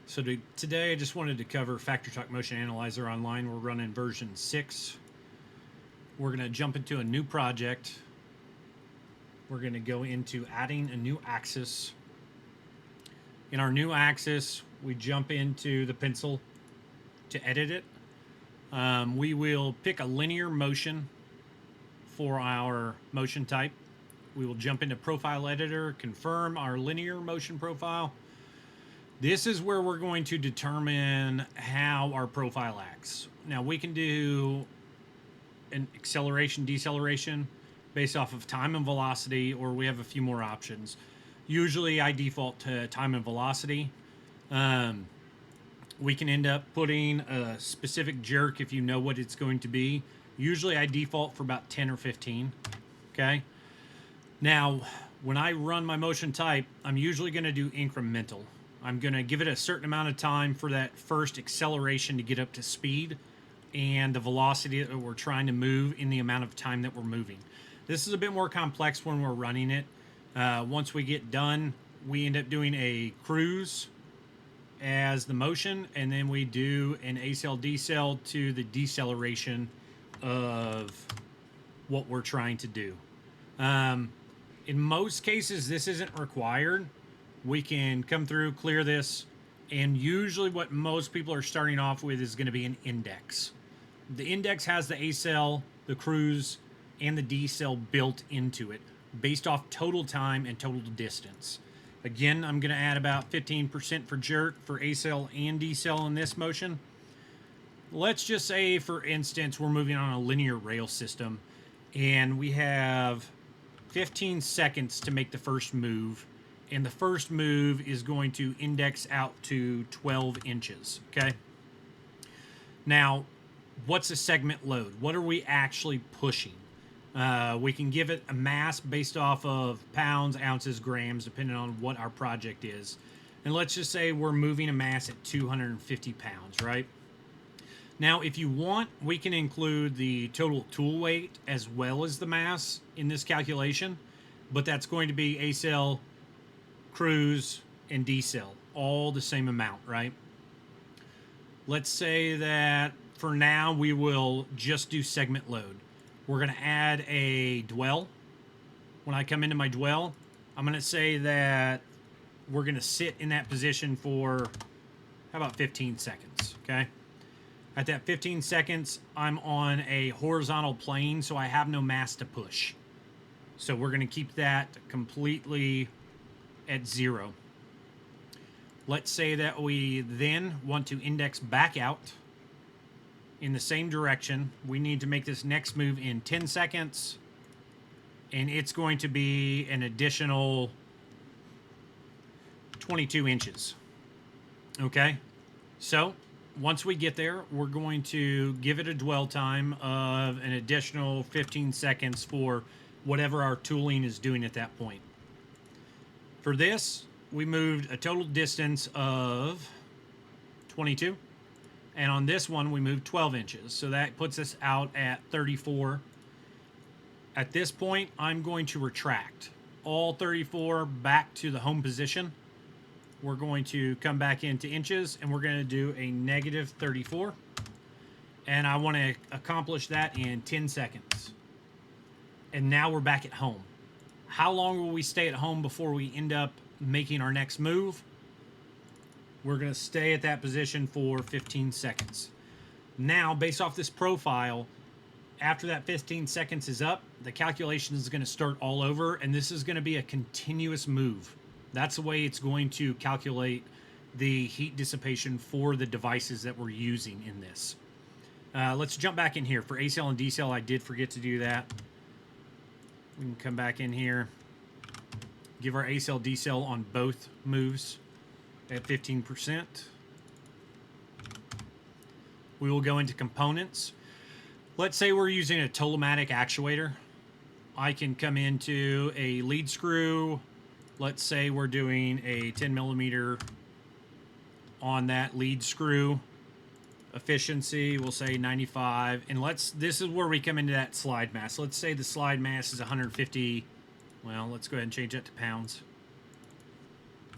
So today I just wanted to cover FactoryTalk Motion Analyzer online. We're running version 6. We're going to jump into a new project. We're going to go into adding a new axis. In our new axis, we jump into the pencil to edit it. We will pick a linear motion for our motion type. We will jump into Profile Editor, confirm our linear motion profile. This is where we're going to determine how our profile acts. Now we can do an acceleration, deceleration based off of time and velocity, or we have a few more options. Usually I default to time and velocity. We can end up putting a specific jerk if you know what it's going to be. Usually I default for about 10 or 15, okay? Now, when I run my motion type, I'm usually gonna do incremental. I'm going to give it a certain amount of time for that first acceleration to get up to speed and the velocity that we're trying to move in the amount of time that we're moving. This is a bit more complex when we're running it. Once we get done, we end up doing a cruise as the motion, and then we do an accel decel to the deceleration of what we're trying to do. In most cases, this isn't required. We can come through, clear this, and usually what most people are starting off with is going to be an index. The index has the accel, the cruise, and the decel built into it based off total time and total distance. Again, I'm going to add about 15% for jerk for accel and decel in this motion. Let's just say, for instance, we're moving on a linear rail system, and we have 15 seconds to make the first move. And the first move is going to index out to 12 inches, okay? Now, what's a segment load? What are we actually pushing? We can give it a mass based off of pounds, ounces, grams, depending on what our project is. And let's just say we're moving a mass at 250 pounds, right? Now, if you want, we can include the total tool weight as well as the mass in this calculation, but that's going to be accel, cruise, and decel, all the same amount, right? Let's say that for now we will just do segment load. We're going to add a dwell. When I come into my dwell, I'm going to say that we're going to sit in that position for, how about 15 seconds, okay? At that 15 seconds, I'm on a horizontal plane, so I have no mass to push. So we're going to keep that completely at 0. Let's say that we then want to index back out in the same direction. We need to make this next move in 10 seconds, and it's going to be an additional 22 inches. Okay, so once we get there, we're going to give it a dwell time of an additional 15 seconds for whatever our tooling is doing at that point. For this, we moved a total distance of 22. And on this one, we moved 12 inches. So that puts us out at 34. At this point, I'm going to retract all 34 back to the home position. We're going to come back into inches, and we're going to do a negative 34. And I want to accomplish that in 10 seconds. And now we're back at home. How long will we stay at home before we end up making our next move? We're going to stay at that position for 15 seconds. Now, based off this profile, after that 15 seconds is up, the calculation is going to start all over, and this is going to be a continuous move. That's the way it's going to calculate the heat dissipation for the devices that we're using in this. Let's jump back in here. For accel and decel, I did forget to do that. We can come back in here, give our accel decel on both moves at 15%. We will go into components. Let's say we're using a Tolomatic actuator. I can come into a lead screw. Let's say we're doing a 10 millimeter on that lead screw. Efficiency, we'll say 95. And this is where we come into that slide mass. Let's say the slide mass is 150. Well, let's go ahead and change that to pounds.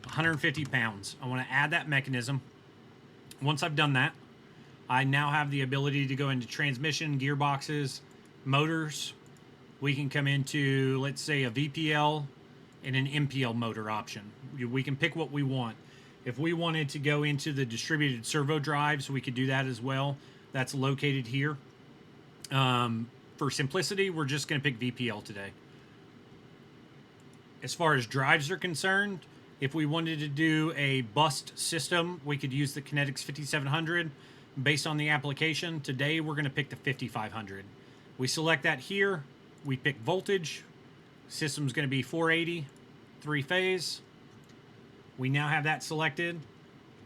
150 pounds. I want to add that mechanism. Once I've done that, I now have the ability to go into transmission, gearboxes, motors. We can come into, let's say, a VPL and an MPL motor option. We can pick what we want. If we wanted to go into the distributed servo drives, we could do that as well. That's located here. For simplicity, we're just going to pick VPL today. As far as drives are concerned, if we wanted to do a bust system, we could use the Kinetics 5700 based on the application. Today, we're going to pick the 5500. We select that here. We pick voltage. System's going to be 480, 3-phase. We now have that selected.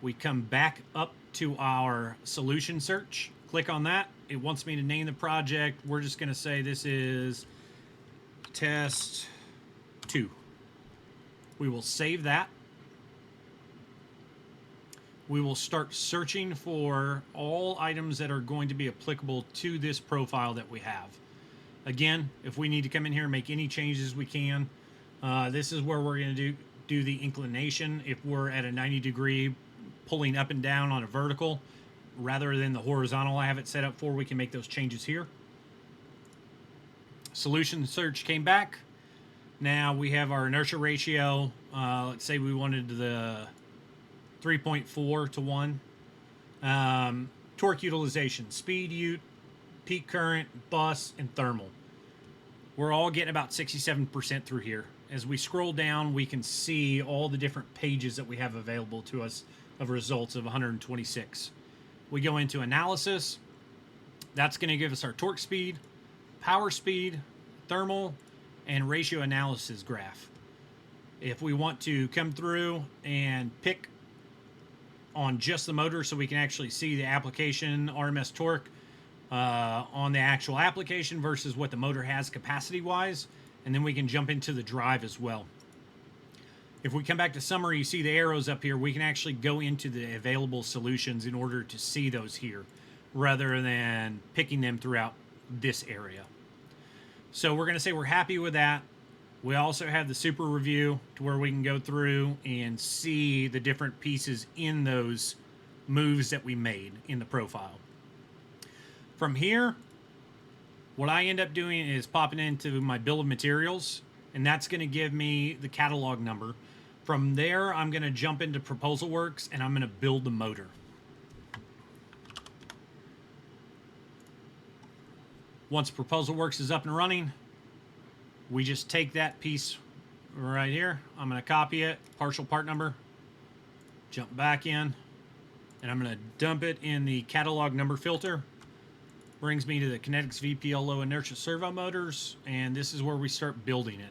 We come back up to our solution search. Click on that. It wants me to name the project. We're just going to say this is test 2. We will save that. We will start searching for all items that are going to be applicable to this profile that we have. Again, if we need to come in here and make any changes, we can. This is where we're going to do the inclination. If we're at a 90-degree pulling up and down on a vertical rather than the horizontal I have it set up for, we can make those changes here. Solution search came back. Now we have our inertia ratio. Let's say we wanted the 3.4 to 1. Torque utilization, speed ut, peak current, bus, and thermal. We're all getting about 67% through here. As we scroll down, we can see all the different pages that we have available to us of results of 126. We go into analysis. That's going to give us our torque speed, power speed, thermal, and ratio analysis graph. If we want to come through and pick on just the motor so we can actually see the application RMS torque on the actual application versus what the motor has capacity-wise, and then we can jump into the drive as well. If we come back to summary, you see the arrows up here. We can actually go into the available solutions in order to see those here rather than picking them throughout this area. So we're going to say we're happy with that. We also have the super review to where we can go through and see the different pieces in those moves that we made in the profile. From here, what I end up doing is popping into my bill of materials, and that's going to give me the catalog number. From there, I'm going to jump into Proposal Works, and I'm going to build the motor. Once Proposal Works is up and running, we just take that piece right here. I'm going to copy it, partial part number, jump back in, and I'm going to dump it in the catalog number filter. Brings me to the Kinetics VPL low inertia servo motors, and this is where we start building it.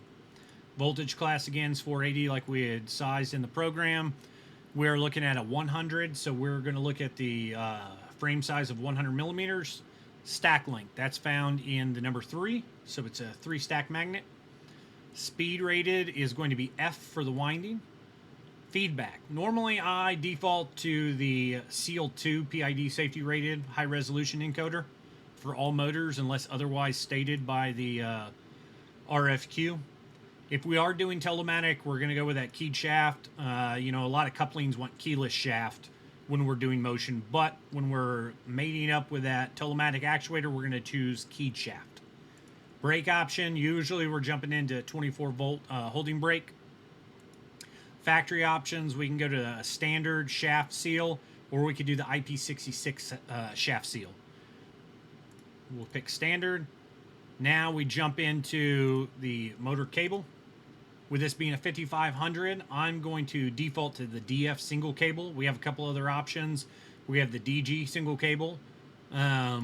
Voltage class again is 480 like we had sized in the program. We're looking at a 100, so we're going to look at the frame size of 100 millimeters. Stack length, that's found in the number 3, so it's a 3-stack magnet. Speed rated is going to be F for the winding. Feedback, normally I default to the SEAL2 PID safety rated high resolution encoder for all motors unless otherwise stated by the RFQ. If we are doing telematic, we're going to go with that keyed shaft. A lot of couplings want keyless shaft when we're doing motion, but when we're mating up with that telematic actuator, we're going to choose keyed shaft. Brake option, usually we're jumping into 24-volt holding brake. Factory options, we can go to a standard shaft seal, or we could do the IP66 shaft seal. We'll pick standard. Now we jump into the motor cable. With this being a 5500, I'm going to default to the DF single cable. We have a couple other options. We have the DG single cable.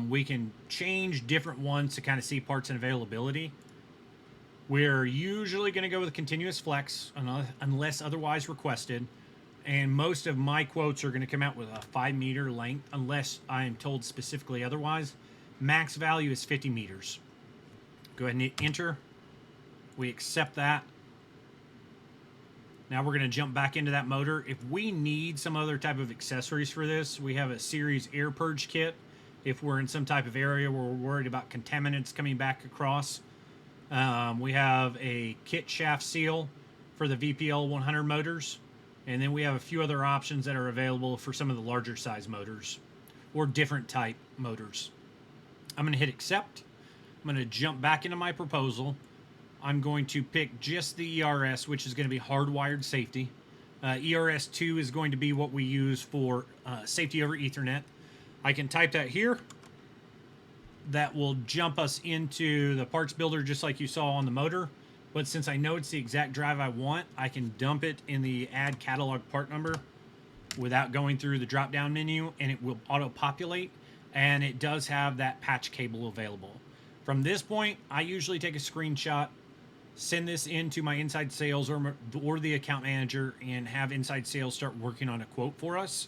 We can change different ones to kind of see parts and availability. We're usually going to go with continuous flex unless otherwise requested. And most of my quotes are going to come out with a 5-meter length unless I am told specifically otherwise. Max value is 50 meters. Go ahead and hit enter. We accept that. Now we're going to jump back into that motor. If we need some other type of accessories for this, we have a series air purge kit. If we're in some type of area where we're worried about contaminants coming back across. We have a kit shaft seal for the VPL 100 motors. And then we have a few other options that are available for some of the larger size motors or different type motors. I'm going to hit accept. I'm going to jump back into my proposal. I'm going to pick just the ERS, which is going to be hardwired safety. ERS2 is going to be what we use for safety over Ethernet. I can type that here. That will jump us into the parts builder just like you saw on the motor. But since I know it's the exact drive I want, I can dump it in the add catalog part number without going through the drop down menu, and it will auto populate, and it does have that patch cable available. From this point, I usually take a screenshot, send this into my inside sales or the account manager, and have inside sales start working on a quote for us.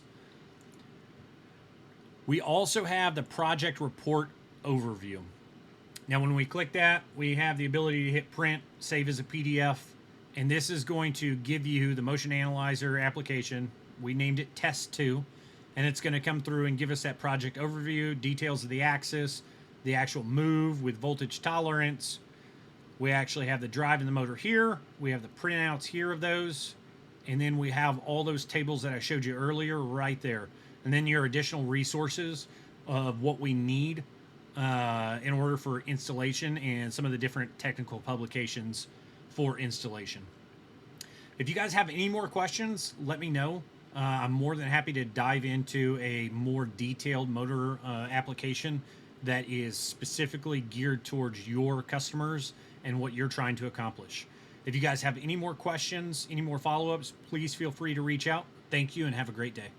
We also have the project report overview. Now, when we click that, we have the ability to hit print, save as a PDF, and this is going to give you the motion analyzer application. We named it Test 2, and it's going to come through and give us that project overview, details of the axis, the actual move with voltage tolerance. We actually have the drive and the motor here. We have the printouts here of those, and then we have all those tables that I showed you earlier right there. And then your additional resources of what we need in order for installation and some of the different technical publications for installation. If you guys have any more questions, let me know. I'm more than happy to dive into a more detailed motor application that is specifically geared towards your customers and what you're trying to accomplish. If you guys have any more questions, any more follow-ups, please feel free to reach out. Thank you and have a great day.